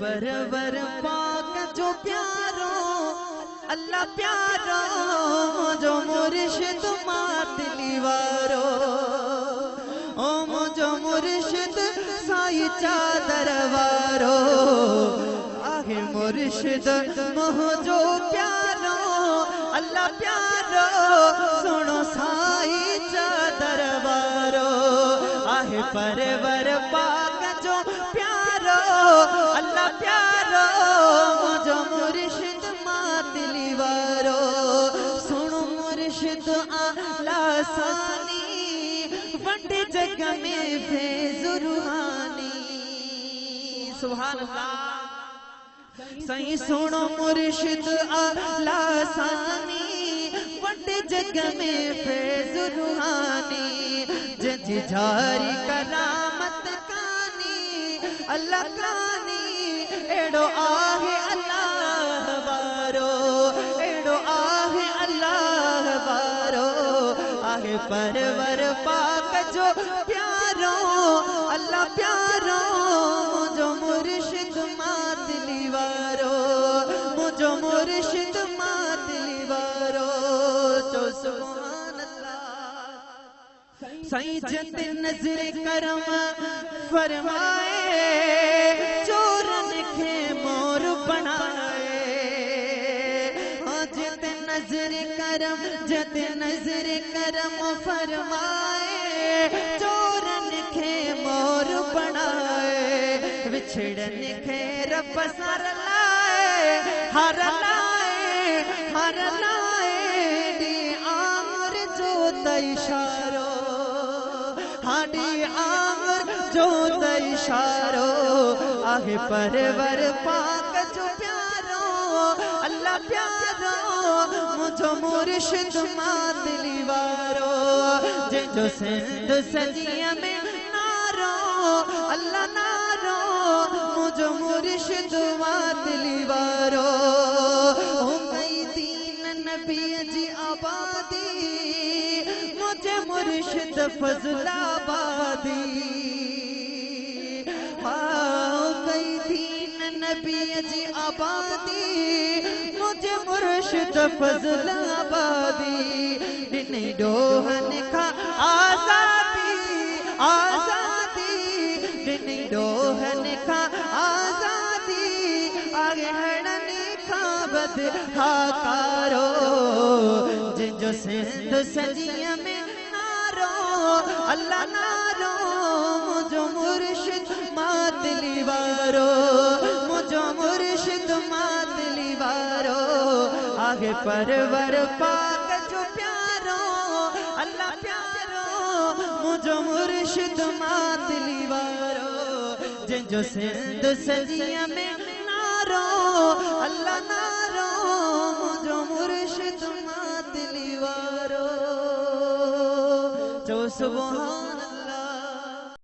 परवर पाक जो प्यारो अल्लाह प्यारो जो मुर्शिद मातली वारो ओ मुझो मुर्शिद साई चादर वारो आगे मुर्शिद मोह जो प्यारो अल्लाह प्यारो सुनो साई चादर वारो आहे परवर पाक जो प्यारो अल्लाह प्यारो मुझो मुर्शिद मातली वारो सुनो मुर्शिद आला सानी वंडे जग में फैज़ रूहानी सुभान अल्लाह सही सुनो मुर्शिद आला सानी वंडे जग में फैज़ रूहानी जंजी जारी करामत कानी अल्लाह कानी एड़ो आहे अल्लाह बारो एड़ो आहे अल्लाह बारो आहे परवर पाक जो प्यारो अल्लाह प्यारो मुझो मुर्शिद मातली वारो मुझो मुर्शिद मातली वारो जो सुभान अल्लाह सही जत नजर करम फरमाए चोरन के मोर बनाए जत नजर करम फरमाए चोरन के मोर बनाए विछड़न के रब सर लाए हर लाए दी आमर जो इशारो हाडी आमर जो इशारो आगे परवर पाक जो प्यारो अल्लाह प्यारो मुझो मुर्शिद मातली वारो जो सिंध सजिया में नारो अल्लाह नारो मुझो मुर्शिद मातली वारो हो कई दीन नबी जी आबादी मुझे मुर्शिद फजलाबादी कई दीन नबी जी आबादी मुझे मुर्शिद फजलाबादी दिन डोहन का आजादी दिन डोहन का आजादी आगे हड़न का बद हाकारो जिंजो सिंध सजिया में नारो अल्लाह नारो मुझो मुर्शिद मातली वारो मुझो मुर्शिद मातली वारो आगे परवर पाक जो प्यारो अल्लाह प्यारो मुझो मुर्शिद मातली वारो जिंजो सिंध सजिया में नारो अल्लाह नारो मुझो मुर्शिद मातली वारो जो सुभान